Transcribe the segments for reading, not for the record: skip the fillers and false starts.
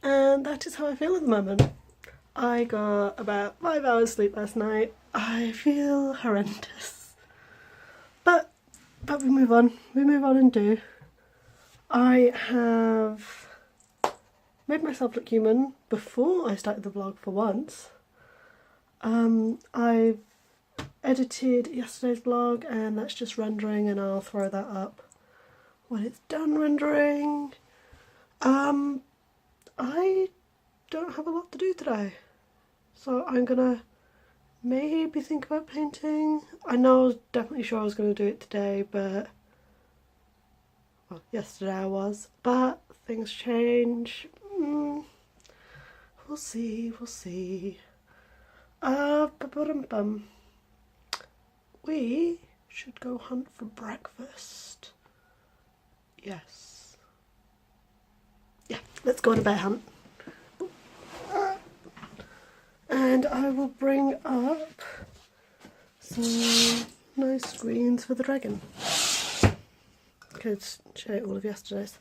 And that is how I feel at the moment. I got about 5 hours sleep last night. I feel horrendous. But we move on. We move on and do. I have made myself look human before I started the vlog for once. I edited yesterday's vlog and that's just rendering, and I'll throw that up when it's done rendering. I don't have a lot to do today, so I'm gonna maybe think about painting. I know I was definitely sure I was gonna do it today, but well, yesterday I was, but things change. We'll see, we'll see. We should go hunt for breakfast. Yes. Yeah, let's go on a bear hunt. And I will bring up some nice screens for the dragon. Could show all of yesterday's.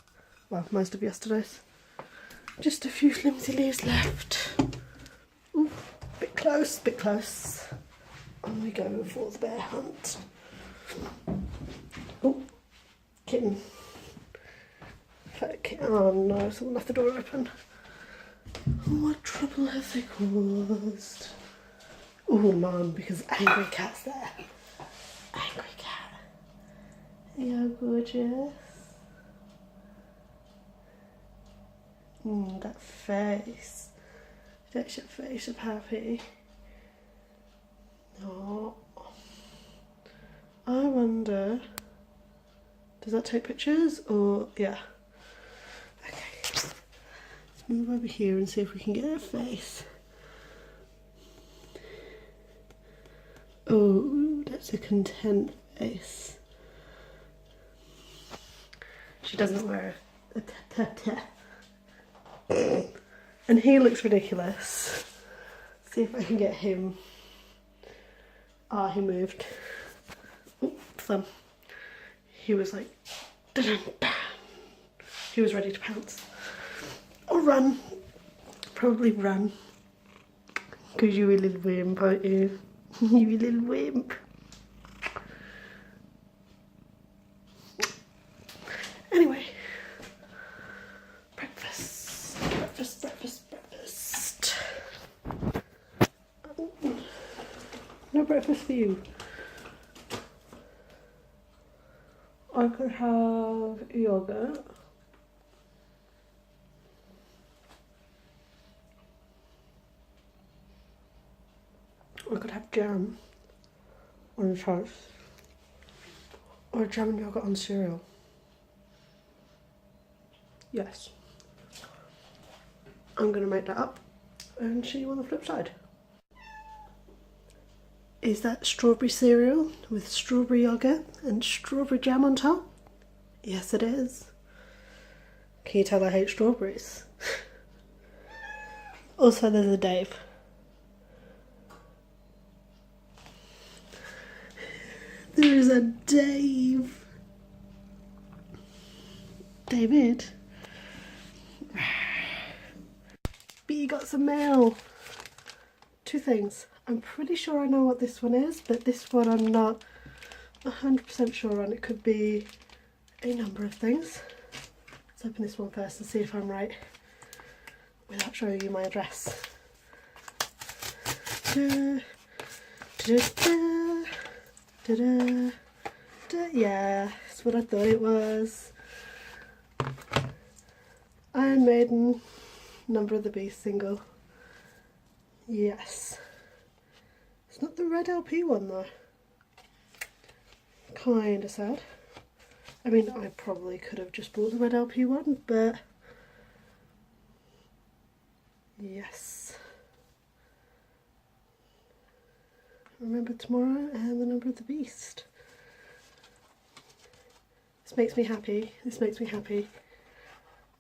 Well, most of yesterday's. Just a few flimsy leaves left. Ooh, bit close, bit close. On we go for the bear hunt. Oh, kitten. Fat kitten. Oh no, someone left the door open. What trouble have they caused? Oh man, because angry cat's there. Angry cat. You're gorgeous. That face. That's your face of happy. Oh. I wonder, does that take pictures or, yeah. Okay. Let's move over here and see if we can get her face. Oh, that's a content face. She doesn't wear a ta-ta-ta. And he looks ridiculous. See if I can get him. Ah, he moved. Oh, thumb. He was like, dun-dun-dun. He was ready to pounce. Or run. Probably run. Because you're a little wimp, aren't you? You're a little wimp. Anyway. Breakfast. Breakfast, breakfast, breakfast. No breakfast for you. I could have yogurt. I could have jam on toast. Or jam and yogurt on cereal. Yes. I'm going to make that up and see you on the flip side. Is that strawberry cereal with strawberry yogurt and strawberry jam on top? Yes, it is. Can you tell I hate strawberries? Also, there's a Dave. There is a Dave. David. B got some mail. Two things. I'm pretty sure I know what this one is, but this one I'm not 100% sure on. It could be a number of things. Let's open this one first and see if I'm right without showing you my address. Da, da, da, da, da, da. Yeah, that's what I thought it was. Iron Maiden, Number of the Beast single. Yes. It's not the red LP one though. Kinda sad. I mean, I probably could have just bought the red LP one, but yes. Remember Tomorrow and The Number of the Beast. This makes me happy. This makes me happy.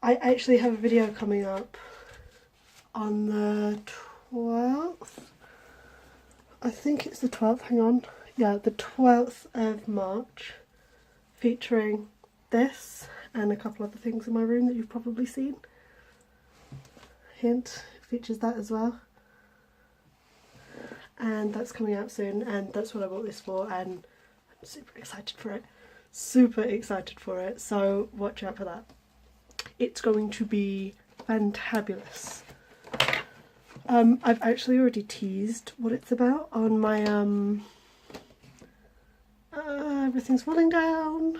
I actually have a video coming up on the 12th. I think it's the 12th, hang on. Yeah, the 12th of March, featuring this and a couple other things in my room that you've probably seen. Hint features that as well. And that's coming out soon, and that's what I bought this for, and I'm super excited for it. Super excited for it, so watch out for that. It's going to be fantabulous. I've actually already teased what it's about on my everything's falling down.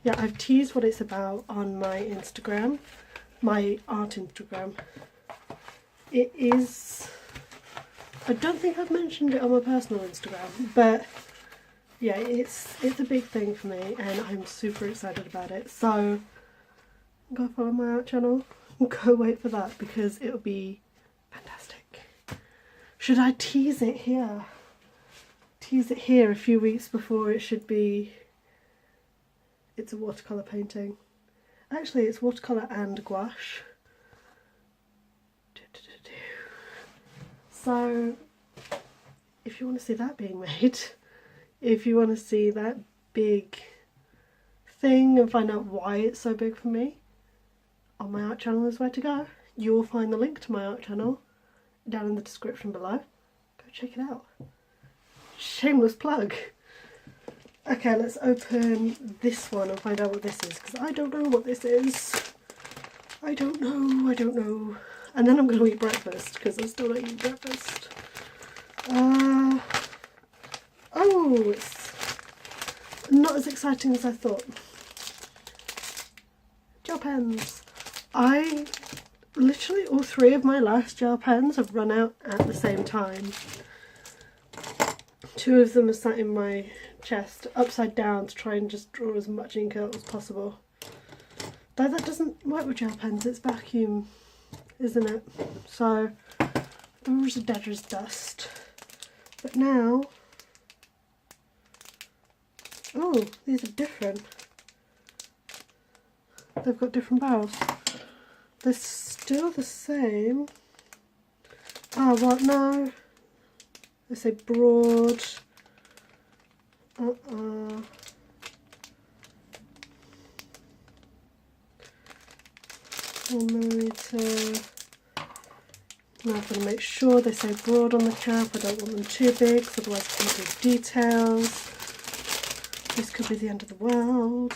Yeah, I've teased what it's about on my Instagram, my art Instagram. It is, I don't think I've mentioned it on my personal Instagram, but yeah, it's a big thing for me and I'm super excited about it. So go follow my art channel and go wait for that because it'll be fantastic. Should I tease it here? Tease it here a few weeks before it should be. It's a watercolour painting. Actually, it's watercolour and gouache. So, if you want to see that being made, if you want to see that big thing and find out why it's so big for me, on my art channel is where to go. You will find the link to my art channel down in the description below. Go check it out. Shameless plug. Okay, let's open this one and find out what this is, because I don't know what this is. I don't know. And then I'm going to eat breakfast, because I still don't eat breakfast. Oh, it's not as exciting as I thought. Gel pens. Literally all three of my last gel pens have run out at the same time. Two of them are sat in my chest upside down to try and just draw as much ink out as possible. Though that doesn't work with gel pens, it's vacuum, isn't it? So those are dead as dust. But now, oh, these are different. They've got different barrels. They're still the same. Oh, what? No. They say broad. 1mm. Now I've got to make sure they say broad on the cap. I don't want them too big, because otherwise I can't do details. This could be the end of the world.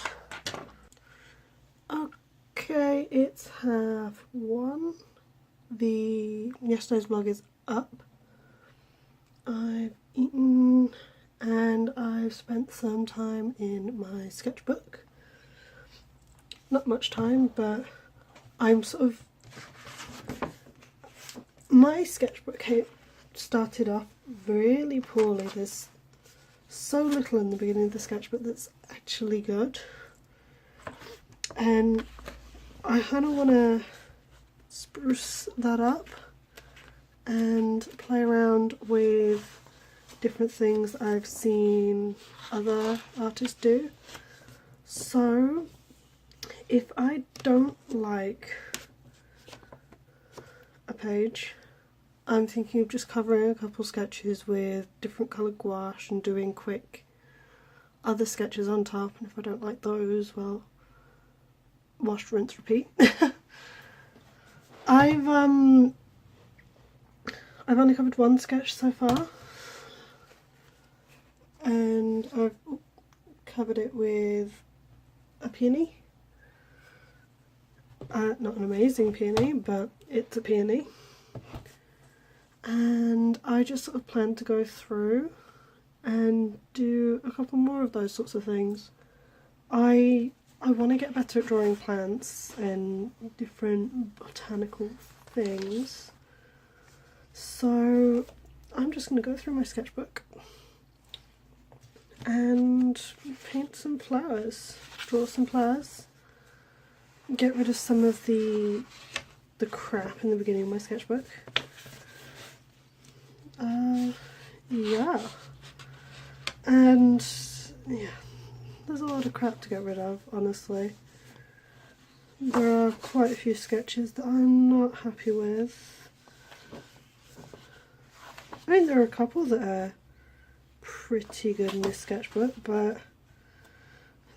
Okay, it's 1:30. Yesterday's vlog is up. I've eaten and I've spent some time in my sketchbook. Not much time, but I'm sort of... My sketchbook started off really poorly. There's so little in the beginning of the sketchbook that's actually good. And I kind of want to spruce that up and play around with different things I've seen other artists do. So if I don't like a page, I'm thinking of just covering a couple sketches with different coloured gouache and doing quick other sketches on top, and if I don't like those, well, wash, rinse, repeat. I've only covered one sketch so far, and I've covered it with a peony. Not an amazing peony, but it's a peony. And I just sort of plan to go through and do a couple more of those sorts of things. I want to get better at drawing plants and different botanical things. So I'm just going to go through my sketchbook and paint some flowers, draw some flowers, get rid of some of the crap in the beginning of my sketchbook. Yeah, and yeah, there's a lot of crap to get rid of, honestly. There are quite a few sketches that I'm not happy with. I mean, there are a couple that are pretty good in this sketchbook, but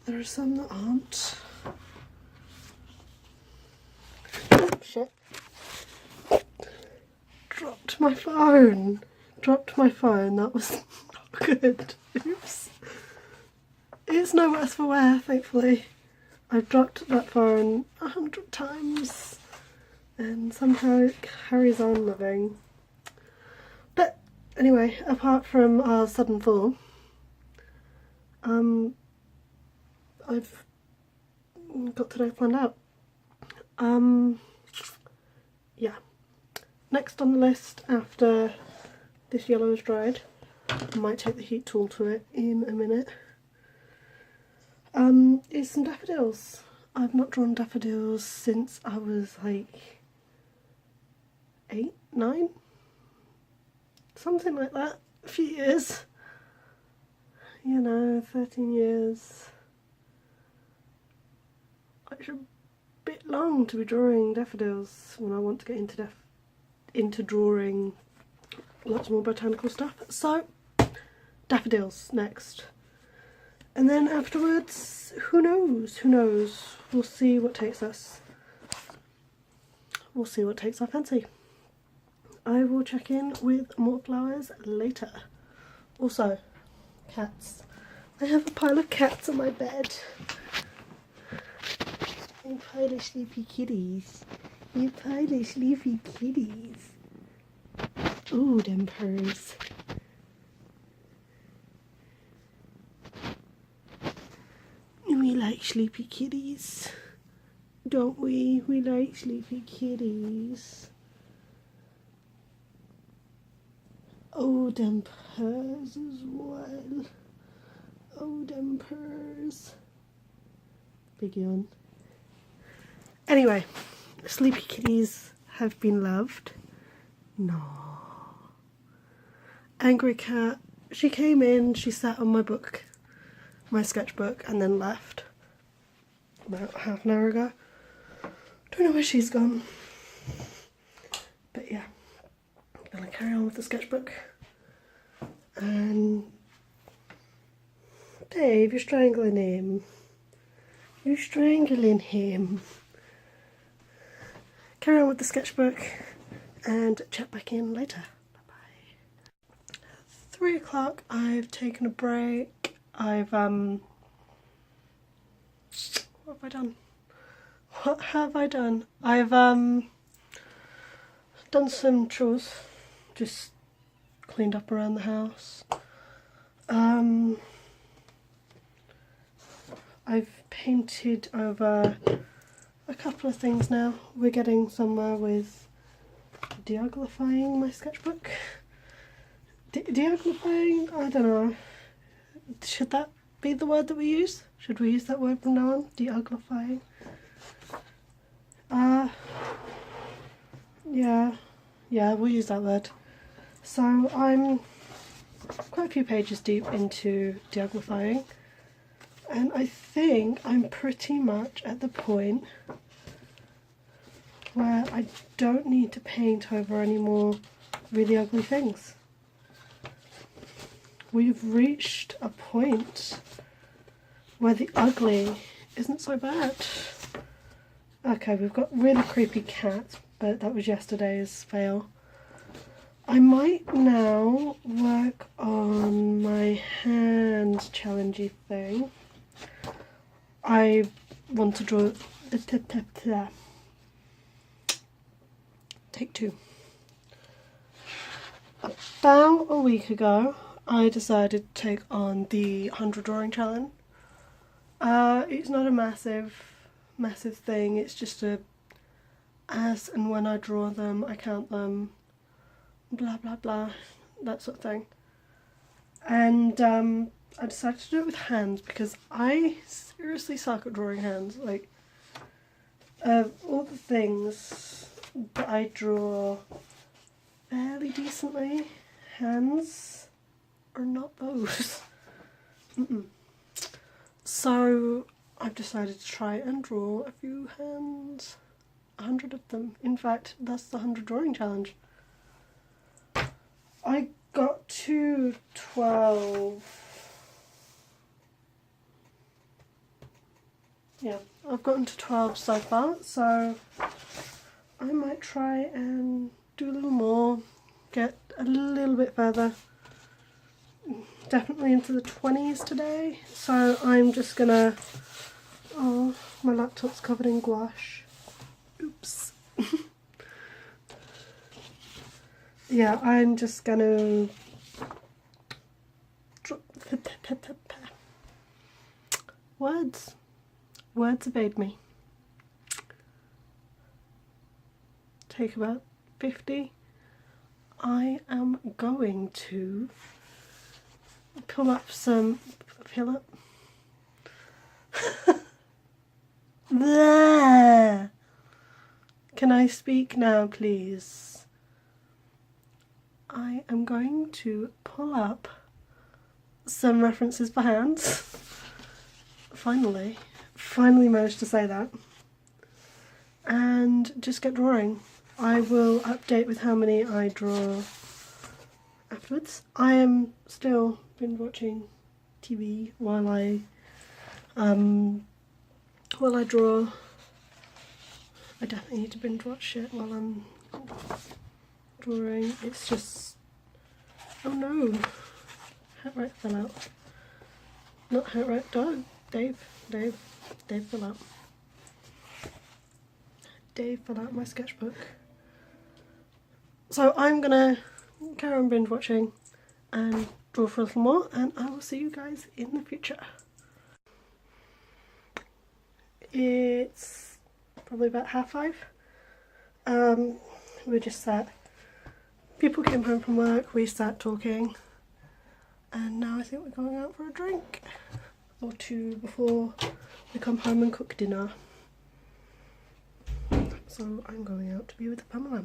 there are some that aren't. Oh, shit. dropped my phone. That was not good. Oops. It's no worse for wear, thankfully. I've dropped that phone 100 times and somehow it carries on living. But anyway, apart from our sudden fall, I've got today planned out. Yeah. Next on the list after this yellow is dried, I might take the heat tool to it in a minute, is some daffodils. I've not drawn daffodils since I was like 8, 9? Something like that. A few years. You know, 13 years. It's a bit long to be drawing daffodils when I want to get into drawing lots more botanical stuff. So, daffodils next. And then afterwards, who knows? Who knows? We'll see what takes us. We'll see what takes our fancy. I will check in with more flowers later. Also, cats. I have a pile of cats on my bed. A pile of sleepy kitties. A pile of sleepy kitties. Ooh, them purrs. We like sleepy kitties, don't we? We like sleepy kitties. Oh, them purrs as well. Oh, them purrs. Big yawn. Anyway, sleepy kitties have been loved. No. Angry cat. She came in, she sat on my book, my sketchbook, and then left about half an hour ago. Don't know where she's gone. But yeah, I'm gonna carry on with the sketchbook. And Dave, you're strangling him. You're strangling him. Carry on with the sketchbook and chat back in later. Bye bye. 3 o'clock, I've taken a break. What have I done? What have I done? I've done some chores, just cleaned up around the house. I've painted over a couple of things now. We're getting somewhere with deaglifying my sketchbook. Deaglifying? I don't know. Should that be the word that we use? Should we use that word from now on? Deaglifying? Yeah, we'll use that word. So I'm quite a few pages deep into deaglifying, and I think I'm pretty much at the point where I don't need to paint over any more really ugly things. We've reached a point where the ugly isn't so bad. Okay, we've got really creepy cat, but that was yesterday's fail. I might now work on my hand challengey thing. I want to draw take two. About a week ago, I decided to take on the 100 drawing challenge. It's not a massive thing, it's just as and when I draw them, I count them, blah blah blah, that sort of thing. And I decided to do it with hands because I seriously suck at drawing hands. Like, all the things that I draw fairly decently, hands are not those. So I've decided to try and draw a few hands, 100 of them. In fact, that's the 100 drawing challenge. I got to 12. Yeah, I've gotten to 12 so far, so I might try and do a little more, get a little bit further. Definitely into the 20s today. So I'm just gonna, oh, my laptop's covered in gouache. Oops. Yeah, I'm just gonna words evade me. Take about 50. I am going to pull up some, There. Can I speak now, please? I am going to pull up some references for hands. Finally managed to say that. And just get drawing. I will update with how many I draw afterwards. I am still binge watching TV while I draw. I definitely need to binge watch it while I'm drawing. It's just, oh no, hat rack fell out. Not hat rack, Dave fell out. Dave fell out my sketchbook. So I'm gonna carry on binge watching and draw for a little more, and I will see you guys in the future. It's probably about 5:30. We just sat, people came home from work, we sat talking, and now I think we're going out for a drink or two before we come home and cook dinner. So I'm going out to be with Pamela.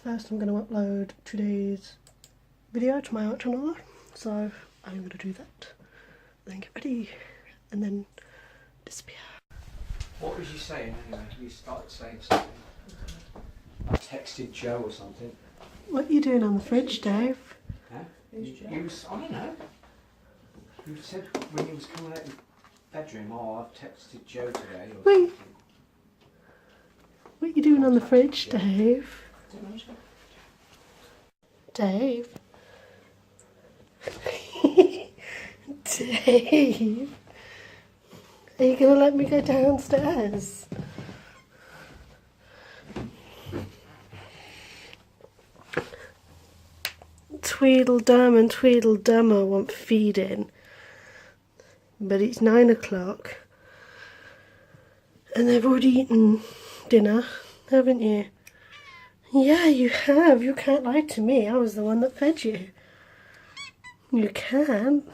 First I'm going to upload today's video to my art channel, so I'm going to do that, then get ready, and then disappear. What was you saying anyway? You started saying something. I texted Joe or something. What are you doing on the fridge, Dave? Huh? You was, I don't know. You said when you was coming out of the bedroom, oh, I've texted Joe today. Or Wait. something. What are you doing on the fridge, Dave? Dave? Dave? Are you going to let me go downstairs? Tweedledum and Tweedledummer want feeding. But it's 9 o'clock. And they've already eaten dinner, haven't you? Yeah, you have. You can't lie to me. I was the one that fed you. You can't.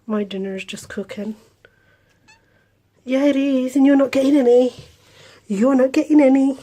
My dinner is just cooking. Yeah, it is, and you're not getting any. You're not getting any.